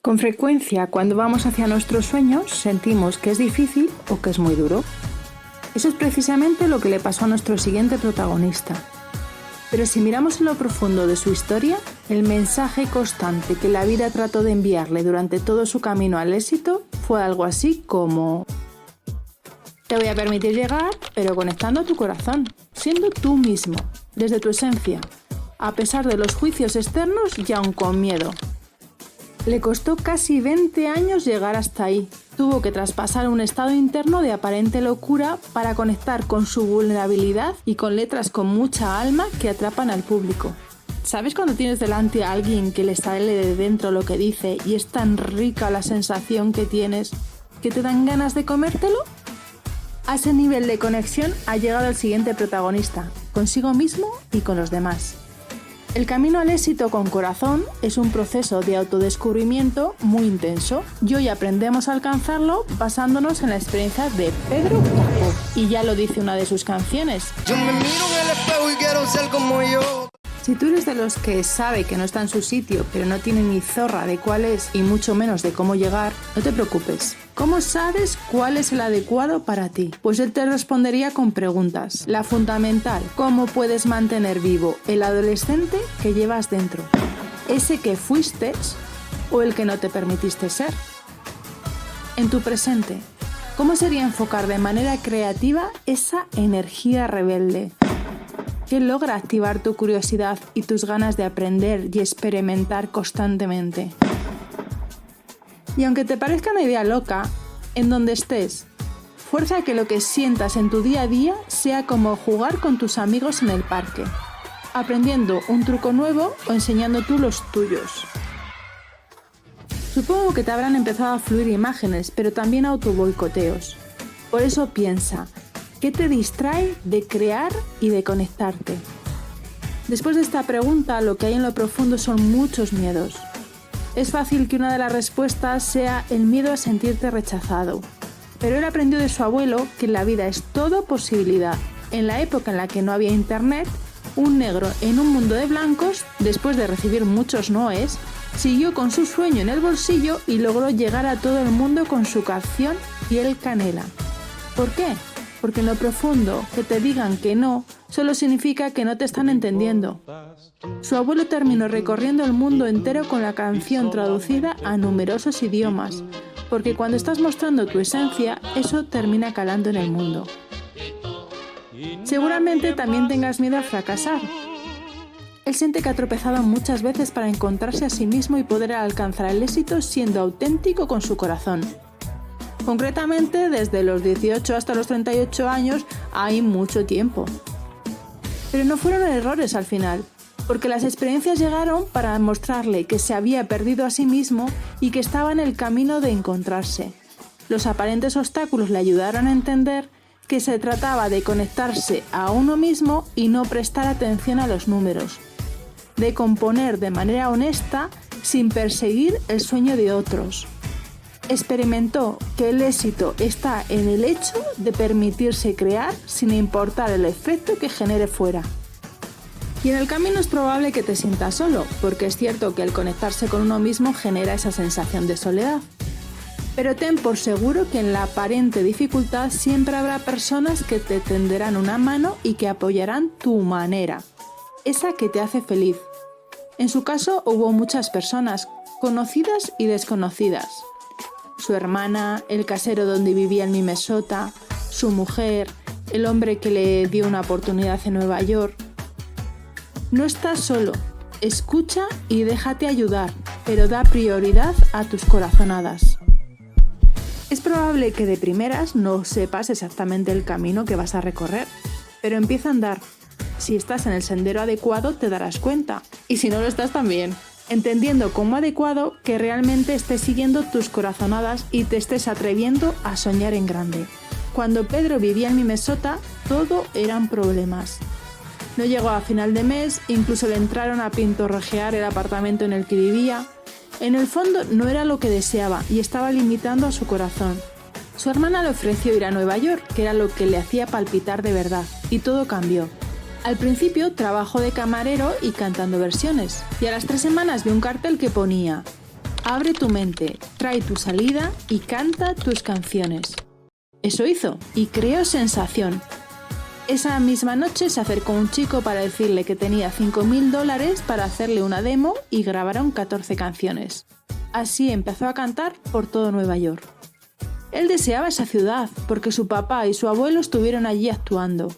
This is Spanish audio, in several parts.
Con frecuencia, cuando vamos hacia nuestros sueños, sentimos que es difícil o que es muy duro. Eso es precisamente lo que le pasó a nuestro siguiente protagonista. Pero si miramos en lo profundo de su historia, el mensaje constante que la vida trató de enviarle durante todo su camino al éxito fue algo así como: te voy a permitir llegar, pero conectando a tu corazón, siendo tú mismo, desde tu esencia, a pesar de los juicios externos y aun con miedo. Le costó casi 20 años llegar hasta ahí. Tuvo que traspasar un estado interno de aparente locura para conectar con su vulnerabilidad y con letras con mucha alma que atrapan al público. ¿Sabes cuando tienes delante a alguien que le sale de dentro lo que dice y es tan rica la sensación que tienes que te dan ganas de comértelo? A ese nivel de conexión ha llegado el siguiente protagonista, consigo mismo y con los demás. El camino al éxito con corazón es un proceso de autodescubrimiento muy intenso y hoy aprendemos a alcanzarlo basándonos en la experiencia de Pedro Capó. Y ya lo dice una de sus canciones. Yo me miro en el espejo y quiero ser como yo. Si tú eres de los que sabe que no está en su sitio, pero no tiene ni zorra de cuál es y mucho menos de cómo llegar, no te preocupes. ¿Cómo sabes cuál es el adecuado para ti? Pues él te respondería con preguntas. La fundamental: ¿cómo puedes mantener vivo el adolescente que llevas dentro? ¿Ese que fuiste o el que no te permitiste ser? En tu presente, ¿cómo sería enfocar de manera creativa esa energía rebelde? ¿Qué logra activar tu curiosidad y tus ganas de aprender y experimentar constantemente? Y aunque te parezca una idea loca, en donde estés, fuerza a que lo que sientas en tu día a día sea como jugar con tus amigos en el parque, aprendiendo un truco nuevo o enseñando tú los tuyos. Supongo que te habrán empezado a fluir imágenes, pero también autoboicoteos. Por eso piensa: ¿qué te distrae de crear y de conectarte? Después de esta pregunta, lo que hay en lo profundo son muchos miedos. Es fácil que una de las respuestas sea el miedo a sentirte rechazado. Pero él aprendió de su abuelo que la vida es todo posibilidad. En la época en la que no había internet, un negro en un mundo de blancos, después de recibir muchos noes, siguió con su sueño en el bolsillo y logró llegar a todo el mundo con su canción Piel Canela. ¿Por qué? Porque en lo profundo, que te digan que no, solo significa que no te están entendiendo. Su abuelo terminó recorriendo el mundo entero con la canción traducida a numerosos idiomas, porque cuando estás mostrando tu esencia, eso termina calando en el mundo. Seguramente también tengas miedo a fracasar. Él siente que ha tropezado muchas veces para encontrarse a sí mismo y poder alcanzar el éxito siendo auténtico con su corazón. Concretamente, desde los 18 hasta los 38 años hay mucho tiempo. Pero no fueron errores al final, porque las experiencias llegaron para mostrarle que se había perdido a sí mismo y que estaba en el camino de encontrarse. Los aparentes obstáculos le ayudaron a entender que se trataba de conectarse a uno mismo y no prestar atención a los números, de componer de manera honesta sin perseguir el sueño de otros. Experimentó que el éxito está en el hecho de permitirse crear sin importar el efecto que genere fuera. Y en el camino es probable que te sientas solo, porque es cierto que el conectarse con uno mismo genera esa sensación de soledad. Pero ten por seguro que en la aparente dificultad siempre habrá personas que te tenderán una mano y que apoyarán tu manera, esa que te hace feliz. En su caso hubo muchas personas, conocidas y desconocidas. Su hermana, el casero donde vivía en Minnesota, su mujer, el hombre que le dio una oportunidad en Nueva York. No estás solo, escucha y déjate ayudar, pero da prioridad a tus corazonadas. Es probable que de primeras no sepas exactamente el camino que vas a recorrer, pero empieza a andar. Si estás en el sendero adecuado te darás cuenta, y si no lo estás también. Entendiendo como adecuado que realmente estés siguiendo tus corazonadas y te estés atreviendo a soñar en grande. Cuando Pedro vivía en Minnesota, todo eran problemas. No llegó a final de mes, incluso le entraron a pintorrejear el apartamento en el que vivía. En el fondo no era lo que deseaba y estaba limitando a su corazón. Su hermana le ofreció ir a Nueva York, que era lo que le hacía palpitar de verdad, y todo cambió. Al principio trabajó de camarero y cantando versiones, y a las 3 semanas vio un cartel que ponía: Abre tu mente, trae tu salida y canta tus canciones. Eso hizo y creó sensación. Esa misma noche se acercó un chico para decirle que tenía $5.000 para hacerle una demo y grabaron 14 canciones. Así empezó a cantar por todo Nueva York. Él deseaba esa ciudad porque su papá y su abuelo estuvieron allí actuando.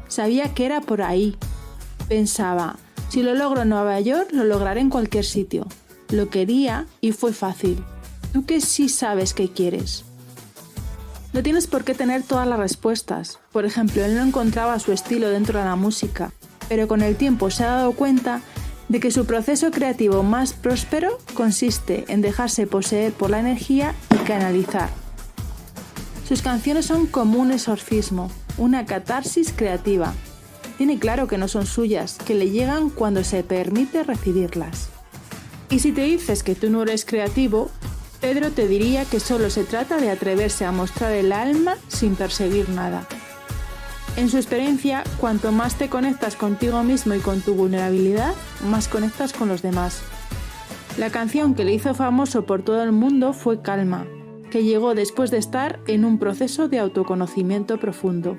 Sabía que era por ahí. Pensaba, si lo logro en Nueva York, lo lograré en cualquier sitio. Lo quería y fue fácil. Tú que sí sabes qué quieres. No tienes por qué tener todas las respuestas. Por ejemplo, él no encontraba su estilo dentro de la música, pero con el tiempo se ha dado cuenta de que su proceso creativo más próspero consiste en dejarse poseer por la energía y canalizar. Sus canciones son como un exorcismo, una catarsis creativa. Tiene claro que no son suyas, que le llegan cuando se permite recibirlas. Y si te dices que tú no eres creativo, Pedro te diría que solo se trata de atreverse a mostrar el alma sin perseguir nada. En su experiencia, cuanto más te conectas contigo mismo y con tu vulnerabilidad, más conectas con los demás. La canción que le hizo famoso por todo el mundo fue Calma, que llegó después de estar en un proceso de autoconocimiento profundo.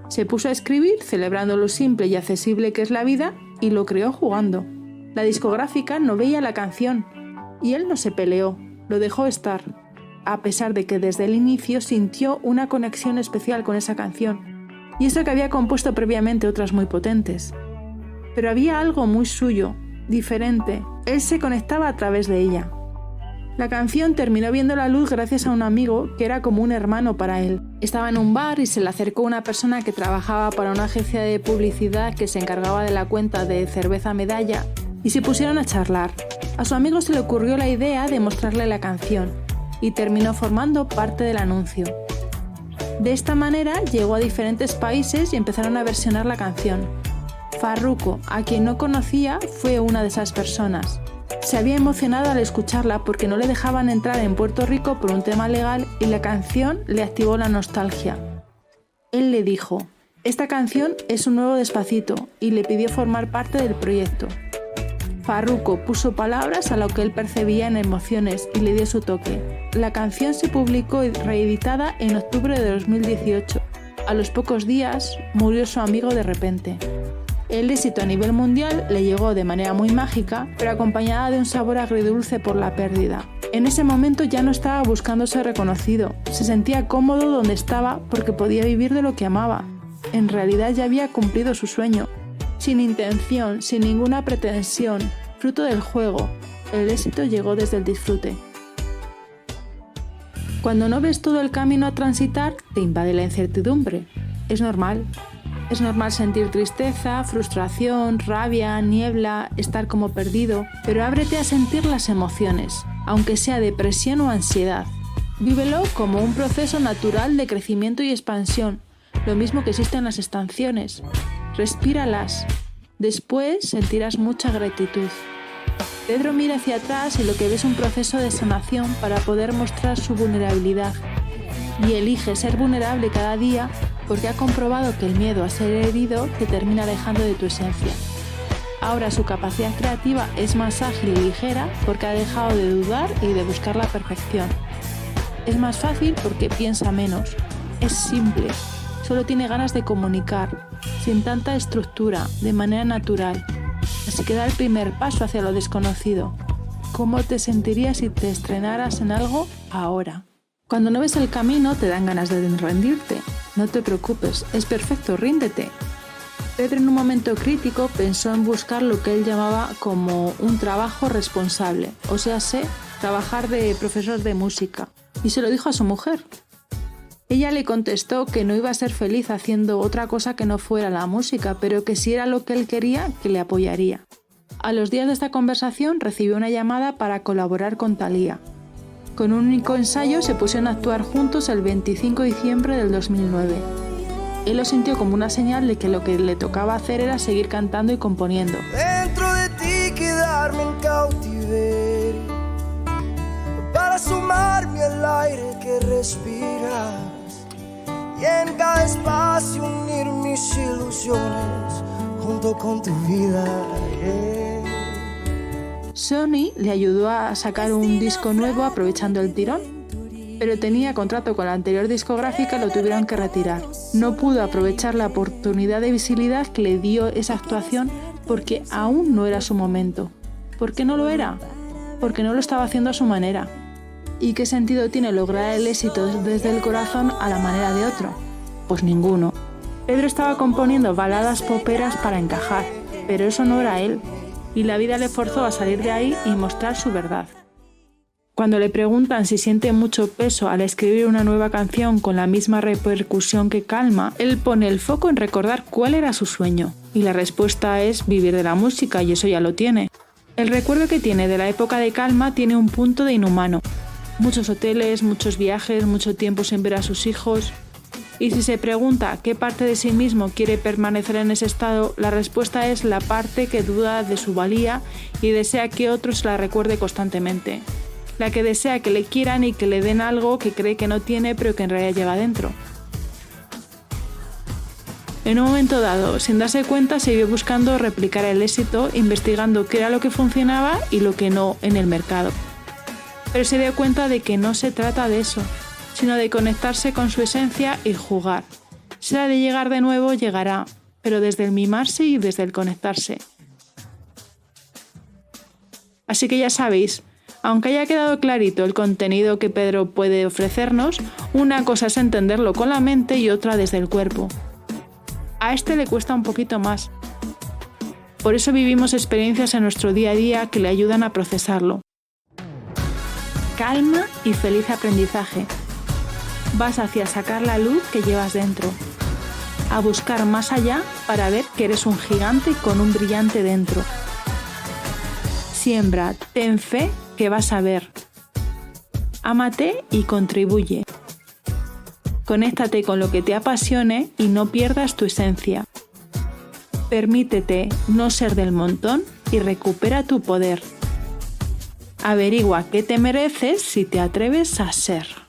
Se puso a escribir celebrando lo simple y accesible que es la vida y lo creó jugando. La discográfica no veía la canción y él no se peleó, lo dejó estar, a pesar de que desde el inicio sintió una conexión especial con esa canción, y eso que había compuesto previamente otras muy potentes. Pero había algo muy suyo, diferente, él se conectaba a través de ella. La canción terminó viendo la luz gracias a un amigo que era como un hermano para él. Estaba en un bar y se le acercó una persona que trabajaba para una agencia de publicidad que se encargaba de la cuenta de Cerveza Medalla y se pusieron a charlar. A su amigo se le ocurrió la idea de mostrarle la canción y terminó formando parte del anuncio. De esta manera llegó a diferentes países y empezaron a versionar la canción. Farruko, a quien no conocía, fue una de esas personas. Se había emocionado al escucharla porque no le dejaban entrar en Puerto Rico por un tema legal y la canción le activó la nostalgia. Él le dijo, esta canción es un nuevo Despacito y le pidió formar parte del proyecto. Farruko puso palabras a lo que él percibía en emociones y le dio su toque. La canción se publicó y reeditada en octubre de 2018. A los pocos días murió su amigo de repente. El éxito a nivel mundial le llegó de manera muy mágica, pero acompañada de un sabor agridulce por la pérdida. En ese momento ya no estaba buscando ser reconocido, se sentía cómodo donde estaba porque podía vivir de lo que amaba. En realidad ya había cumplido su sueño. Sin intención, sin ninguna pretensión, fruto del juego, el éxito llegó desde el disfrute. Cuando no ves todo el camino a transitar, te invade la incertidumbre. Es normal. Es normal sentir tristeza, frustración, rabia, niebla, estar como perdido, pero ábrete a sentir las emociones, aunque sea depresión o ansiedad. Vívelo como un proceso natural de crecimiento y expansión, lo mismo que existe en las estaciones. Respíralas. Después sentirás mucha gratitud. Pedro mira hacia atrás y lo que ve es un proceso de sanación para poder mostrar su vulnerabilidad. Y elige ser vulnerable cada día porque ha comprobado que el miedo a ser herido te termina alejando de tu esencia. Ahora su capacidad creativa es más ágil y ligera porque ha dejado de dudar y de buscar la perfección. Es más fácil porque piensa menos. Es simple. Solo tiene ganas de comunicar, sin tanta estructura, de manera natural. Así que da el primer paso hacia lo desconocido. ¿Cómo te sentirías si te estrenaras en algo ahora? Cuando no ves el camino te dan ganas de rendirte. No te preocupes, es perfecto, ríndete. Pedro en un momento crítico pensó en buscar lo que él llamaba como un trabajo responsable, o sea, trabajar de profesor de música, y se lo dijo a su mujer. Ella le contestó que no iba a ser feliz haciendo otra cosa que no fuera la música, pero que si era lo que él quería, que le apoyaría. A los días de esta conversación recibió una llamada para colaborar con Thalía. Con un único ensayo se pusieron a actuar juntos el 25 de diciembre del 2009. Él lo sintió como una señal de que lo que le tocaba hacer era seguir cantando y componiendo. Dentro de ti quedarme en cautiverio, para sumarme al aire que respiras y en cada espacio unir mis ilusiones junto con tu vida. Sony le ayudó a sacar un disco nuevo aprovechando el tirón, pero tenía contrato con la anterior discográfica y lo tuvieron que retirar. No pudo aprovechar la oportunidad de visibilidad que le dio esa actuación porque aún no era su momento. ¿Por qué no lo era? Porque no lo estaba haciendo a su manera. ¿Y qué sentido tiene lograr el éxito desde el corazón a la manera de otro? Pues ninguno. Pedro estaba componiendo baladas poperas para encajar, pero eso no era él, y la vida le forzó a salir de ahí y mostrar su verdad. Cuando le preguntan si siente mucho peso al escribir una nueva canción con la misma repercusión que Calma, él pone el foco en recordar cuál era su sueño, y la respuesta es vivir de la música, y eso ya lo tiene. El recuerdo que tiene de la época de Calma tiene un punto de inhumano. Muchos hoteles, muchos viajes, mucho tiempo sin ver a sus hijos. Y si se pregunta qué parte de sí mismo quiere permanecer en ese estado, la respuesta es la parte que duda de su valía y desea que otros la recuerde constantemente. La que desea que le quieran y que le den algo que cree que no tiene pero que en realidad lleva dentro. En un momento dado, sin darse cuenta, se vio buscando replicar el éxito, investigando qué era lo que funcionaba y lo que no en el mercado. Pero se dio cuenta de que no se trata de eso, sino de conectarse con su esencia y jugar. Si era de llegar de nuevo, llegará, pero desde el mimarse y desde el conectarse. Así que ya sabéis, aunque haya quedado clarito el contenido que Pedro puede ofrecernos, una cosa es entenderlo con la mente y otra desde el cuerpo. A este le cuesta un poquito más. Por eso vivimos experiencias en nuestro día a día que le ayudan a procesarlo. Calma y feliz aprendizaje. Vas hacia sacar la luz que llevas dentro, a buscar más allá para ver que eres un gigante con un brillante dentro. Siembra, ten fe que vas a ver. Ámate y contribuye. Conéctate con lo que te apasione y no pierdas tu esencia. Permítete no ser del montón y recupera tu poder. Averigua qué te mereces si te atreves a ser.